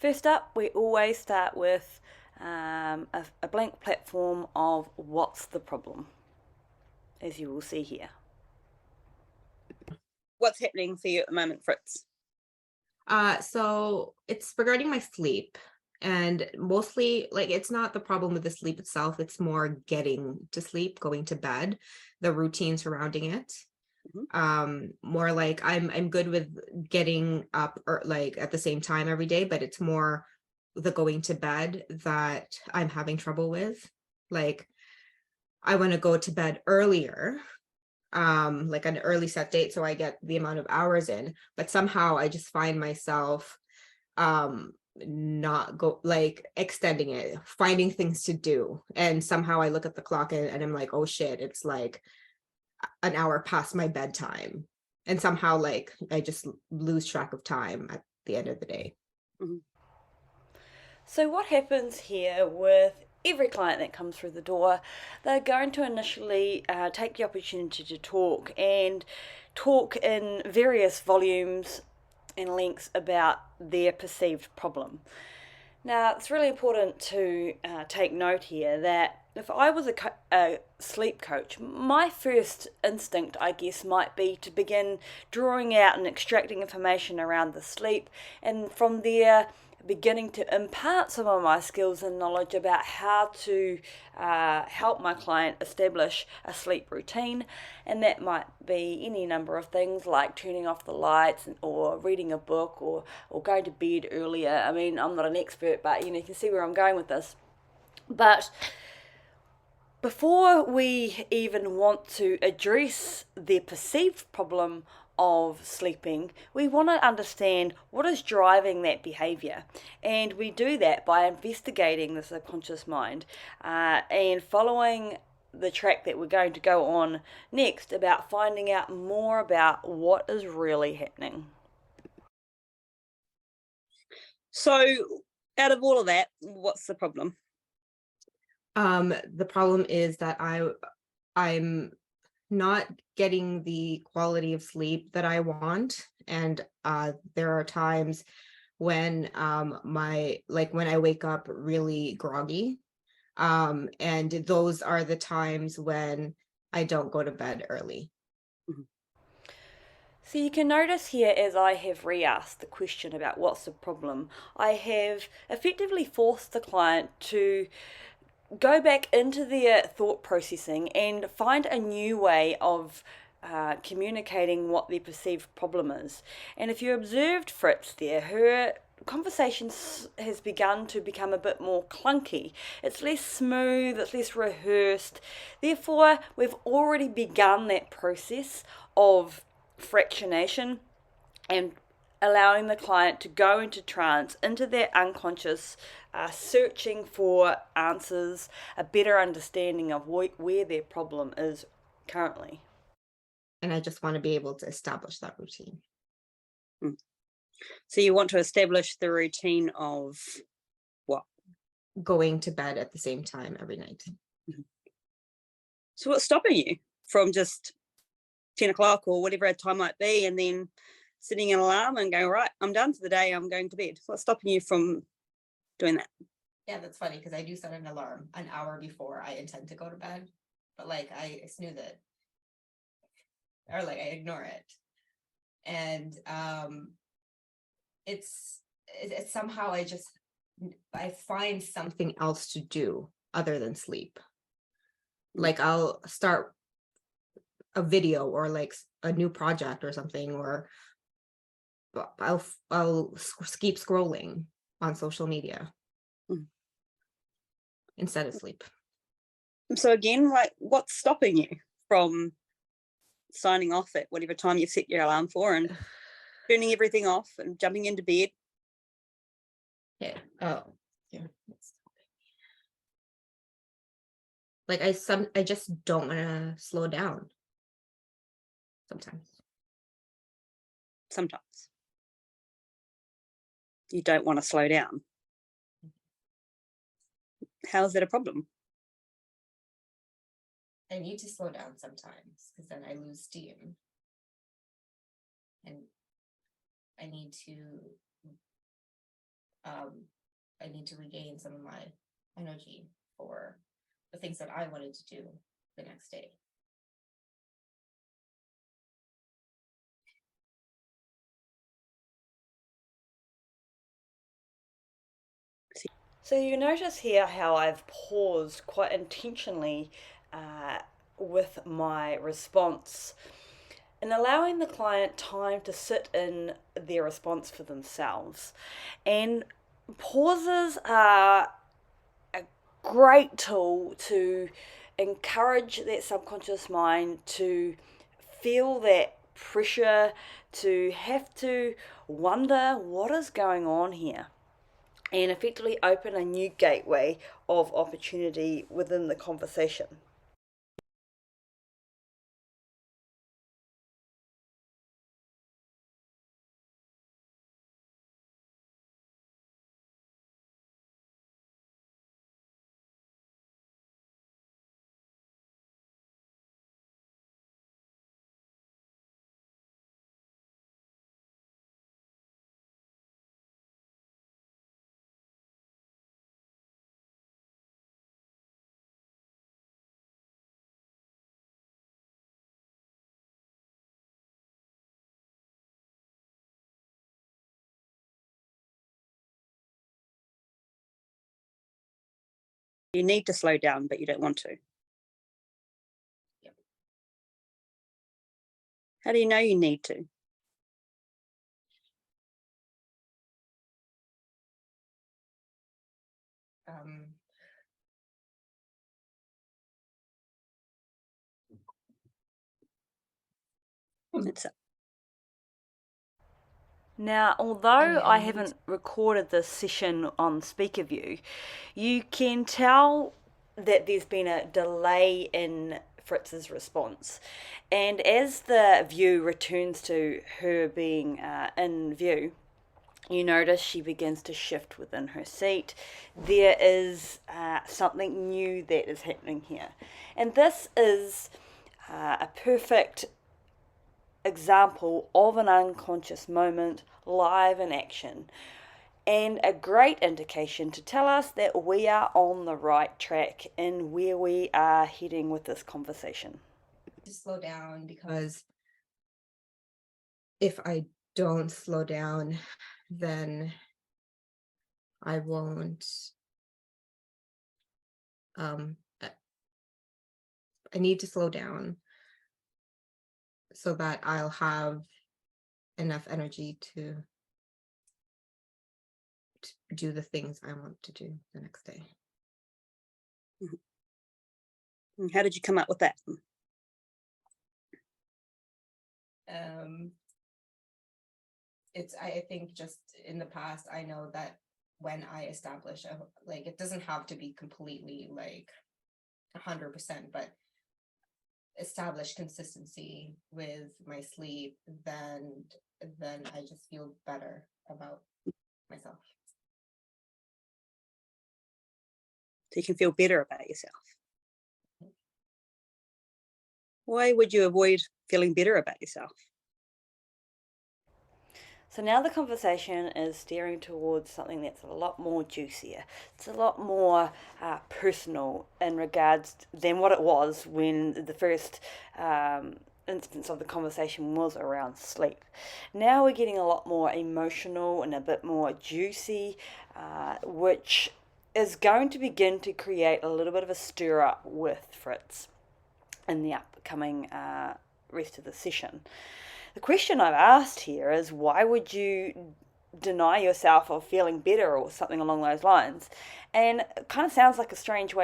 First up, we always start with a blank platform of what's the problem, as you will see here. What's happening for you at the moment, Fritz? So it's regarding my sleep. And mostly, like, it's not the problem with the sleep itself, it's more getting to sleep, going to bed, the routine surrounding it. More like I'm good with getting up or like at the same time every day, but it's more the going to bed that I'm having trouble with. Like, I want to go to bed earlier, like an early set date so I get the amount of hours in, but somehow I just find myself not go like extending it, finding things to do, and somehow I look at the clock and I'm like, oh shit, it's like an hour past my bedtime, and somehow like I just lose track of time at the end of the day. Mm-hmm. So what happens here with every client that comes through the door, they're going to initially take the opportunity to talk and talk in various volumes and lengths about their perceived problem. Now, it's really important to take note here that if I was a sleep coach, my first instinct, I guess, might be to begin drawing out and extracting information around the sleep, and from there beginning to impart some of my skills and knowledge about how to help my client establish a sleep routine. And that might be any number of things like turning off the lights or reading a book or going to bed earlier. I mean, I'm not an expert, but you can see where I'm going with this. But before we even want to address the perceived problem of sleeping, we want to understand what is driving that behavior. And we do that by investigating the subconscious mind and following the track that we're going to go on next about finding out more about what is really happening. So, out of all of that, what's the problem? The problem is that I'm not getting the quality of sleep that I want, and there are times when when I wake up really groggy, and those are the times when I don't go to bed early. Mm-hmm. So you can notice here as I have re-asked the question about what's the problem, I have effectively forced the client to go back into their thought processing and find a new way of communicating what their perceived problem is. And if you observed Fritz there, her conversation has begun to become a bit more clunky. It's less smooth, it's less rehearsed. Therefore, we've already begun that process of fractionation and allowing the client to go into trance, into their unconscious, searching for answers, a better understanding of where their problem is currently. And I just want to be able to establish that routine. So you want to establish the routine of what? Going to bed at the same time every night. Mm-hmm. So what's stopping you from just 10 o'clock or whatever a time might be, and then setting an alarm and going, right, I'm done for the day, I'm going to bed? What's stopping you from doing that? Yeah, that's funny because I do set an alarm an hour before I intend to go to bed, but like I snooze it or like I ignore it. And it's somehow I find something else to do other than sleep. Like I'll start a video or like a new project or something, or I'll keep scrolling on social media instead of sleep. So again, like, what's stopping you from signing off at whatever time you've set your alarm for and turning everything off and jumping into bed? Yeah. Oh, yeah. Like I just don't want to slow down sometimes. Sometimes you don't want to slow down. How is that a problem? I need to slow down sometimes because then I lose steam. And I need to I need to regain some of my energy for the things that I wanted to do the next day. So you notice here how I've paused quite intentionally with my response and allowing the client time to sit in their response for themselves. And pauses are a great tool to encourage that subconscious mind to feel that pressure, to have to wonder what is going on here, and effectively open a new gateway of opportunity within the conversation. You need to slow down, but you don't want to. Yep. How do you know you need to? It's Now, although I need haven't recorded this session on SpeakerView, you can tell that there's been a delay in Fritz's response. And as the view returns to her being in view, you notice she begins to shift within her seat. There is something new that is happening here. And this is a perfect example of an unconscious moment live in action, and a great indication to tell us that we are on the right track in where we are heading with this conversation. to slow down, because if I don't slow down, then I won't. I need to slow down so that I'll have enough energy to do the things I want to do the next day. How did you come up with that? It's I think just in the past, I know that when I establish it doesn't have to be completely 100%, but establish consistency with my sleep, then I just feel better about myself. So you can feel better about yourself. Why would you avoid feeling better about yourself? So now the conversation is steering towards something that's a lot more juicier. It's a lot more personal in regards than what it was when the first instance of the conversation was around sleep. Now we're getting a lot more emotional and a bit more juicy, which is going to begin to create a little bit of a stir up with Fritz in the upcoming rest of the session. The question I've asked here is, why would you deny yourself of feeling better or something along those lines? And it kind of sounds like a strange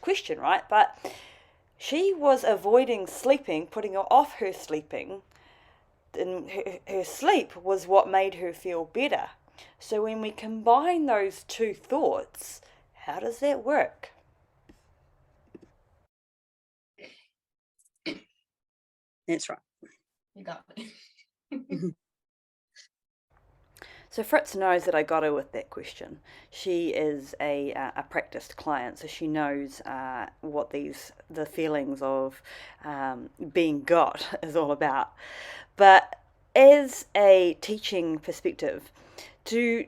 question, right? But she was avoiding sleeping, putting her off her sleeping, and her sleep was what made her feel better. So when we combine those two thoughts, how does that work? That's right. You got me. So Fritz knows that I got her with that question. She is a practiced client, so she knows what the feelings of being got is all about. But as a teaching perspective, to